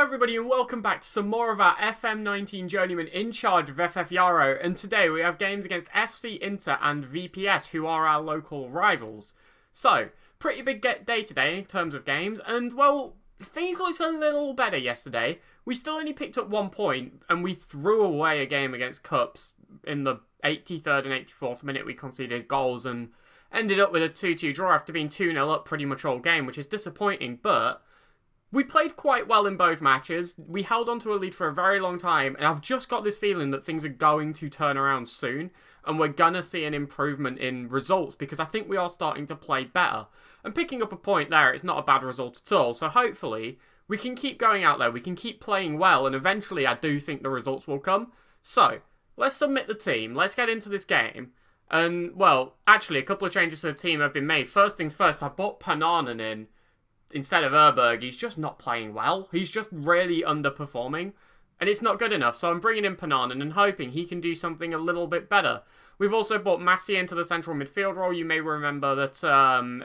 everybody and welcome back to some more of our FM19 Journeyman in charge of FF Yarrow, and today we have games against FC Inter and VPS, who are our local rivals. So, pretty big day today in terms of games, and well, things looked a little better yesterday. We still only picked up 1 point, and we threw away a game against Cups in the 83rd and 84th minute. We conceded goals and ended up with a 2-2 draw after being 2-0 up pretty much all game, which is disappointing, but we played quite well in both matches. We held on to a lead for a very long time, and I've just got this feeling that things are going to turn around soon, and we're going to see an improvement in results, because I think we are starting to play better. And picking up a point there, it's not a bad result at all, so hopefully we can keep going out there, we can keep playing well, and eventually I do think the results will come. So, let's submit the team, let's get into this game. And, well, actually, a couple of changes to the team have been made. First things first, I brought Pananen in instead of Erberg. He's just not playing well. He's just really underperforming, and it's not good enough. So I'm bringing in Pananen and hoping he can do something a little bit better. We've also brought Massey into the central midfield role. You may remember that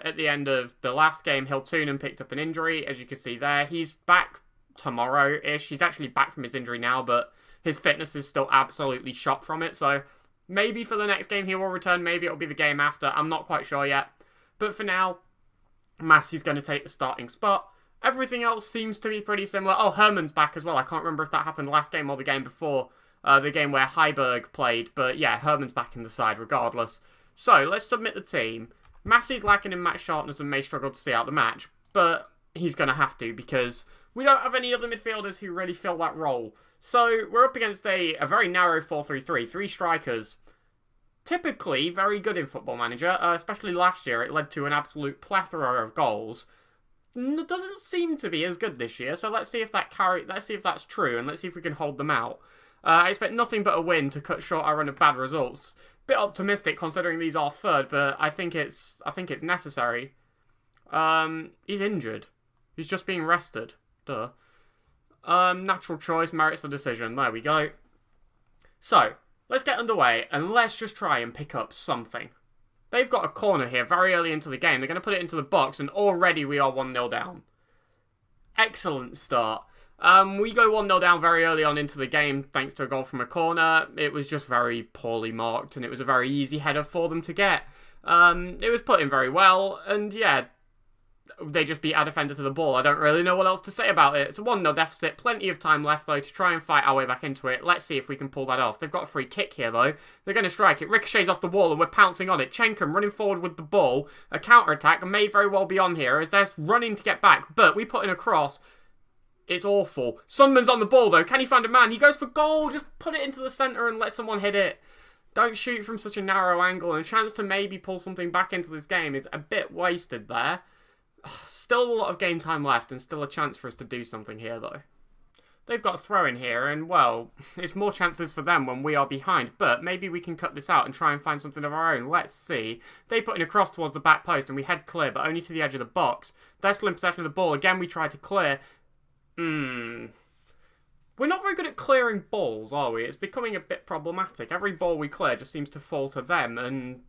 at the end of the last game, Hiltunen picked up an injury, as you can see there. He's back tomorrow-ish. He's actually back from his injury now, but his fitness is still absolutely shot from it. So maybe for the next game he will return. Maybe it'll be the game after. I'm not quite sure yet. But for now, Massey's going to take the starting spot. Everything else seems to be pretty similar. Oh, Herman's back as well. I can't remember if that happened last game or the game before. The game where Heiberg played. But yeah, Herman's back in the side regardless. So, let's submit the team. Massey's lacking in match sharpness and may struggle to see out the match. But he's going to have to, because we don't have any other midfielders who really fill that role. So, we're up against a very narrow 4-3-3. 3 strikers. Typically very good in Football Manager, especially last year. It led to an absolute plethora of goals. It doesn't seem to be as good this year, so let's see if that's true, and let's see if we can hold them out. I expect nothing but a win to cut short our run of bad results. Bit optimistic considering these are third, but I think it's necessary. He's injured. He's just being rested. Duh. Natural choice merits the decision. There we go. So, let's get underway, and let's just try and pick up something. They've got a corner here very early into the game. They're going to put it into the box, and already we are 1-0 down. Excellent start. We go 1-0 down very early on into the game, thanks to a goal from a corner. It was just very poorly marked, and it was a very easy header for them to get. It was put in very well, and yeah, they just beat our defender to the ball. I don't really know what else to say about it. It's a 1-0 deficit. Plenty of time left, though, to try and fight our way back into it. Let's see if we can pull that off. They've got a free kick here, though. They're going to strike. It ricochets off the wall, and we're pouncing on it. Chenkum running forward with the ball. A counter-attack may very well be on here as they're running to get back, but we put in a cross. It's awful. Sundman's on the ball, though. Can he find a man? He goes for goal. Just put it into the centre and let someone hit it. Don't shoot from such a narrow angle, and a chance to maybe pull something back into this game is a bit wasted there. Still a lot of game time left, and still a chance for us to do something here, though. They've got a throw in here, and, well, it's more chances for them when we are behind, but maybe we can cut this out and try and find something of our own. Let's see. They put in a cross towards the back post, and we head clear, but only to the edge of the box. They're still in possession of the ball. Again, we try to clear. We're not very good at clearing balls, are we? It's becoming a bit problematic. Every ball we clear just seems to fall to them, and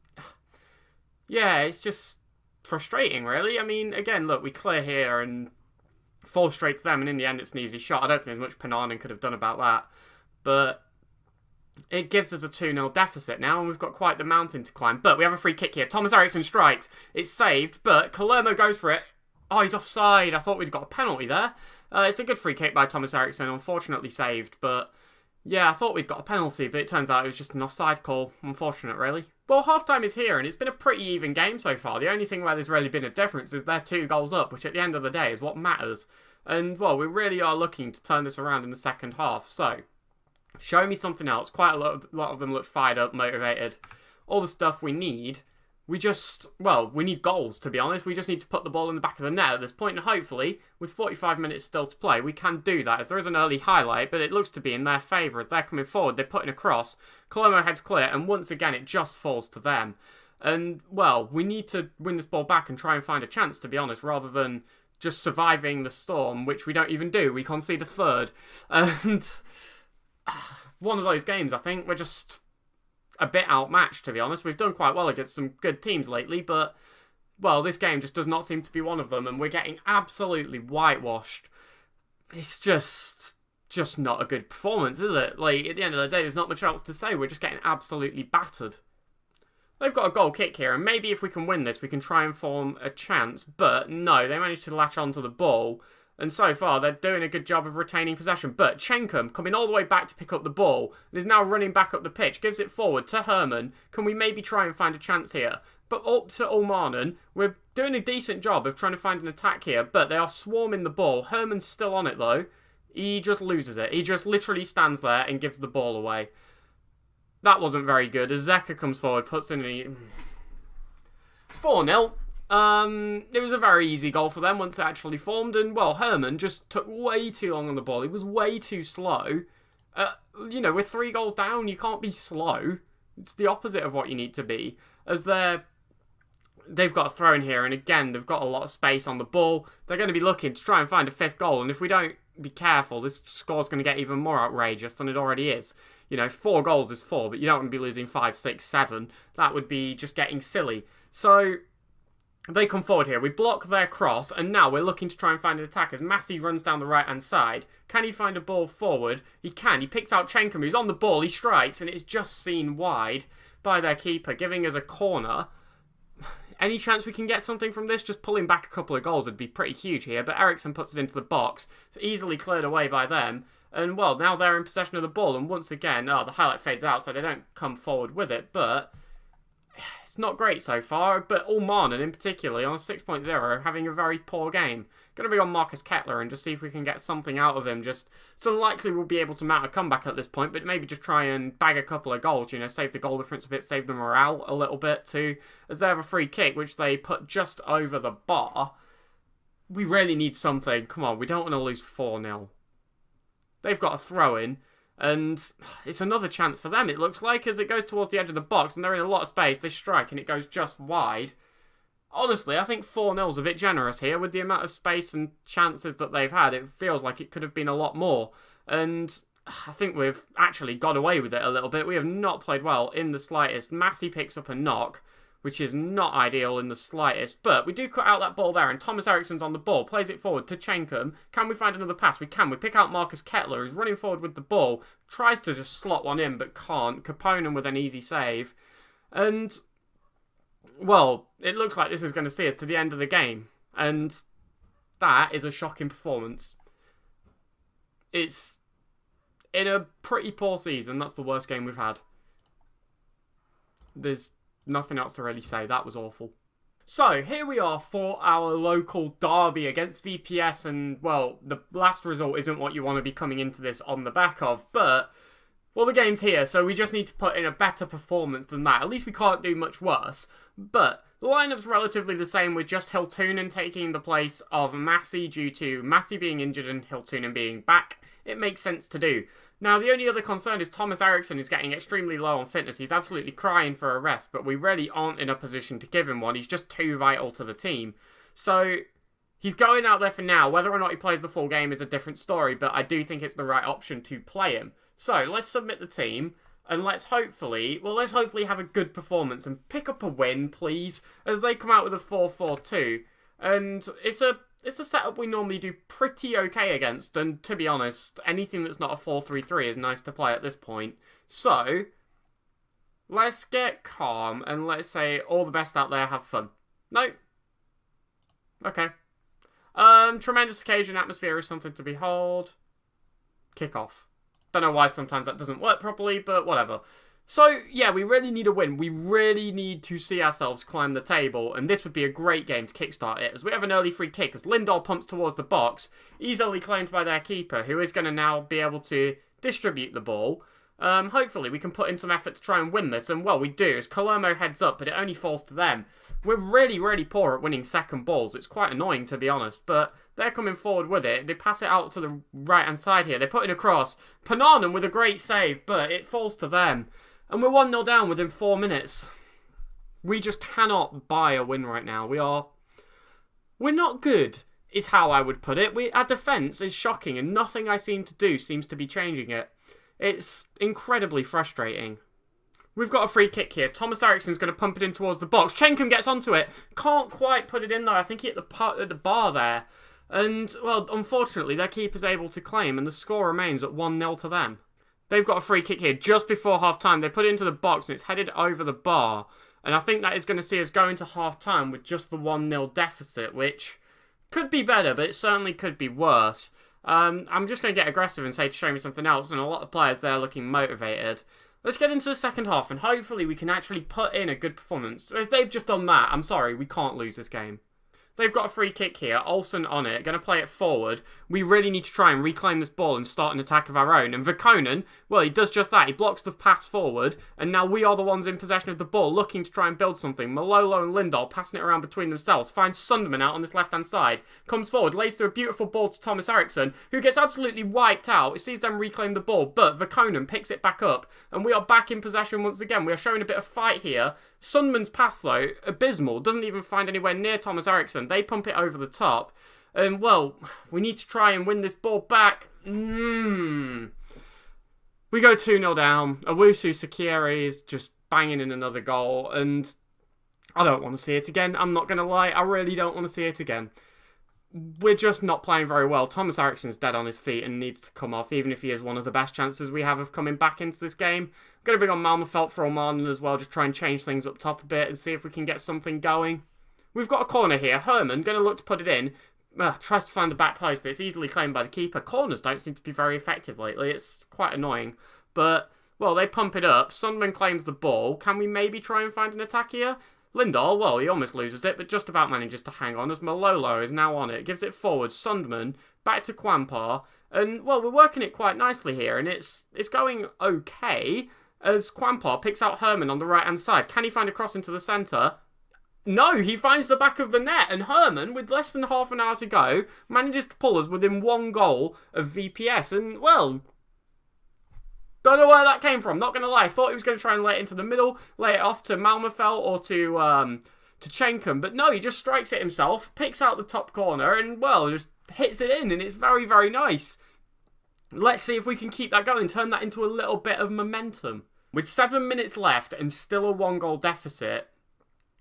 yeah, it's just frustrating, really. I mean, again, look, we clear here and fall straight to them, and in the end it's an easy shot. I don't think there's much Pananen could have done about that, but it gives us a 2-0 deficit now, and we've got quite the mountain to climb. But we have a free kick here. Thomas Eriksson strikes. It's saved, but Palermo goes for it. Oh, he's offside. I thought we'd got a penalty there. It's a good free kick by Thomas Eriksson, unfortunately saved, but yeah, I thought we'd got a penalty, but it turns out it was just an offside call. Unfortunate, really. Well, half-time is here, and it's been a pretty even game so far. The only thing where there's really been a difference is they're 2 goals up, which at the end of the day is what matters. And, well, we really are looking to turn this around in the second half. So, show me something else. Quite a lot of them look fired up, motivated. All the stuff we need. We need goals, to be honest. We just need to put the ball in the back of the net at this point, and hopefully, with 45 minutes still to play, we can do that, as there is an early highlight, but it looks to be in their favour. As they're coming forward, they put in a cross, Colombo heads clear, and once again, it just falls to them. And, well, we need to win this ball back and try and find a chance, to be honest, rather than just surviving the storm, which we don't even do. We concede a third. And one of those games, I think, we're just a bit outmatched, to be honest. We've done quite well against some good teams lately, but, well, this game just does not seem to be one of them, and we're getting absolutely whitewashed. it's just not a good performance, is it? Like, at the end of the day, there's not much else to say. We're just getting absolutely battered. They've got a goal kick here, and maybe if we can win this, we can try and form a chance. But no, they managed to latch onto the ball. And so far, they're doing a good job of retaining possession. But Chenkum, coming all the way back to pick up the ball, and is now running back up the pitch, gives it forward to Herman. Can we maybe try and find a chance here? But up to Ulmarnen, we're doing a decent job of trying to find an attack here, but they are swarming the ball. Herman's still on it, though. He just loses it. He just literally stands there and gives the ball away. That wasn't very good. As Zeka comes forward, puts in a... It's 4-0. It was a very easy goal for them once it actually formed, and, well, Herman just took way too long on the ball. He was way too slow. You know, with 3 goals down, you can't be slow. It's the opposite of what you need to be. As they've got a throw in here, and again, they've got a lot of space on the ball. They're going to be looking to try and find a 5th goal, and if we don't be careful, this score's going to get even more outrageous than it already is. You know, 4 goals is 4, but you don't want to be losing 5, 6, 7. That would be just getting silly. So they come forward here. We block their cross, and now we're looking to try and find an attack as Massey runs down the right-hand side. Can he find a ball forward? He can. He picks out Chenkum, who's on the ball. He strikes, and it's just seen wide by their keeper, giving us a corner. Any chance we can get something from this? Just pulling back a couple of goals would be pretty huge here, but Eriksson puts it into the box. It's easily cleared away by them. And, well, now they're in possession of the ball, and once again, the highlight fades out, so they don't come forward with it, but it's not great so far. But Ulmarnen, in particular, on 6.0, having a very poor game. Going to bring on Marcus Kettler and just see if we can get something out of him. Just, it's unlikely we'll be able to mount a comeback at this point, but maybe just try and bag a couple of goals, you know, save the goal difference a bit, save the morale a little bit too, as they have a free kick, which they put just over the bar. We really need something. Come on, we don't want to lose 4-0. They've got a throw-in, and it's another chance for them, it looks like, as it goes towards the edge of the box, and they're in a lot of space. They strike, and it goes just wide. Honestly, I think 4-0 is a bit generous here. With the amount of space and chances that they've had, it feels like it could have been a lot more. And I think we've actually got away with it a little bit. We have not played well in the slightest. Massey picks up a knock, which is not ideal in the slightest. But we do cut out that ball there, and Thomas Eriksson's on the ball. Plays it forward to Chenkum. Can we find another pass? We can. We pick out Marcus Kettler, who's running forward with the ball. Tries to just slot one in, but can't. Kaponen with an easy save. And, well, it looks like this is going to see us to the end of the game. And that is a shocking performance. It's, in a pretty poor season, that's the worst game we've had. There's nothing else to really say. That was awful. So, here we are for our local derby against VPS, and, well, the last result isn't what you want to be coming into this on the back of, but, well, the game's here, so we just need to put in a better performance than that. At least we can't do much worse. But the lineup's relatively the same, with just Hiltunen taking the place of Massey due to Massey being injured and Hiltunen being back. It makes sense to do. Now, the only other concern is Thomas Eriksson is getting extremely low on fitness. He's absolutely crying for a rest, but we really aren't in a position to give him one. He's just too vital to the team. So, he's going out there for now. Whether or not he plays the full game is a different story, but I do think it's the right option to play him. So, let's submit the team, and let's hopefully have a good performance and pick up a win, please, as they come out with a 4-4-2. And it's a setup we normally do pretty okay against, and to be honest, anything that's not a 4-3-3 is nice to play at this point. So, let's get calm, and let's say all the best out there, have fun. No? Okay. Tremendous occasion, atmosphere is something to behold. Kick off. Don't know why sometimes that doesn't work properly, but whatever. So, yeah, we really need a win. We really need to see ourselves climb the table, and this would be a great game to kickstart it, as we have an early free kick, as Lindahl pumps towards the box, easily claimed by their keeper, who is going to now be able to distribute the ball. Hopefully we can put in some effort to try and win this, and, well, we do, as Colombo heads up, but it only falls to them. We're really, really poor at winning second balls. It's quite annoying, to be honest, but they're coming forward with it. They pass it out to the right-hand side here. They put in a cross. Pananen with a great save, but it falls to them. And we're 1-0 down within 4 minutes. We just cannot buy a win right now. We're not good, is how I would put it. Our defence is shocking, and nothing I seem to do seems to be changing it. It's incredibly frustrating. We've got a free kick here. Thomas Eriksson's going to pump it in towards the box. Chenkum gets onto it. Can't quite put it in, though. I think he hit the bar there. And, well, unfortunately, their keeper's able to claim, and the score remains at 1-0 to them. They've got a free kick here just before half-time. They put it into the box, and it's headed over the bar. And I think that is going to see us go into half-time with just the 1-0 deficit, which could be better, but it certainly could be worse. I'm just going to get aggressive and say to show me something else, and a lot of players there looking motivated. Let's get into the second half, and hopefully we can actually put in a good performance. If they've just done that, I'm sorry, we can't lose this game. They've got a free kick here. Olsen on it. Going to play it forward. We really need to try and reclaim this ball and start an attack of our own. And Virkonen, well, he does just that. He blocks the pass forward. And now we are the ones in possession of the ball, looking to try and build something. Malolo and Lindahl passing it around between themselves. Finds Sunderman out on this left-hand side. Comes forward. Lays through a beautiful ball to Thomas Eriksson, who gets absolutely wiped out. It sees them reclaim the ball. But Virkonen picks it back up. And we are back in possession once again. We are showing a bit of fight here. Sunderman's pass, though, abysmal. Doesn't even find anywhere near Thomas Eriksson. They pump it over the top. And, well, we need to try and win this ball back. We go 2-0 down. Owusu Sakiri is just banging in another goal. And I don't want to see it again. I'm not going to lie. I really don't want to see it again. We're just not playing very well. Thomas Eriksson's dead on his feet and needs to come off, even if he is one of the best chances we have of coming back into this game. I'm going to bring on Malmefelt for Omanen as well, just try and change things up top a bit and see if we can get something going. We've got a corner here. Herman, going to look to put it in. Tries to find the back post, but it's easily claimed by the keeper. Corners don't seem to be very effective lately. It's quite annoying. But, well, they pump it up. Sunderman claims the ball. Can we maybe try and find an attack here? Lindahl, well, he almost loses it, but just about manages to hang on as Malolo is now on it. Gives it forward. Sunderman, back to Quampar. And, well, we're working it quite nicely here, and it's going okay as Quampar picks out Herman on the right-hand side. Can he find a cross into the centre? No, he finds the back of the net, and Herman, with less than half an hour to go, manages to pull us within one goal of VPS. And, well, don't know where that came from, not going to lie. I thought he was going to try and lay it into the middle, lay it off to Malmefelt or to Chenkum, but no, he just strikes it himself, picks out the top corner, and, well, just hits it in, and it's very, very nice. Let's see if we can keep that going, turn that into a little bit of momentum. With 7 minutes left and still a 1-goal deficit,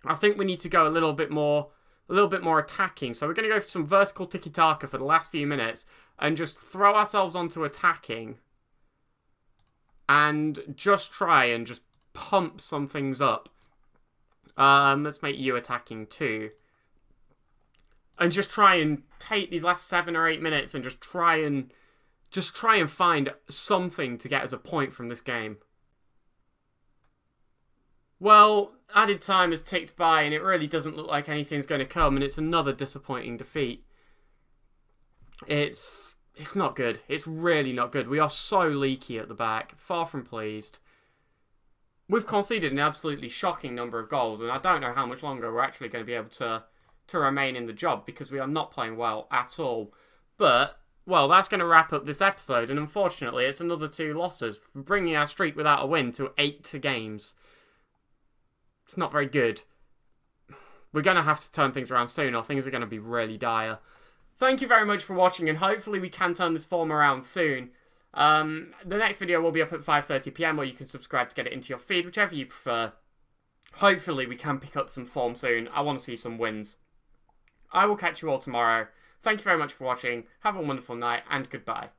I think we need to go a little bit more attacking. So we're going to go for some vertical tiki-taka for the last few minutes and just throw ourselves onto attacking and just try and just pump some things up. Let's make you attacking too. And just try and take these last 7 or 8 minutes and just try and find something to get us a point from this game. Well, added time has ticked by and it really doesn't look like anything's going to come, and it's another disappointing defeat. It's not good. It's really not good. We are so leaky at the back. Far from pleased. We've conceded an absolutely shocking number of goals, and I don't know how much longer we're actually going to be able to remain in the job because we are not playing well at all. But, well, that's going to wrap up this episode, and unfortunately it's another 2 losses, bringing our streak without a win to 8 games. It's not very good. We're going to have to turn things around soon, or things are going to be really dire. Thank you very much for watching, and hopefully we can turn this form around soon. The next video will be up at 5:30 PM, or you can subscribe to get it into your feed, whichever you prefer. Hopefully we can pick up some form soon. I want to see some wins. I will catch you all tomorrow. Thank you very much for watching. Have a wonderful night, and goodbye.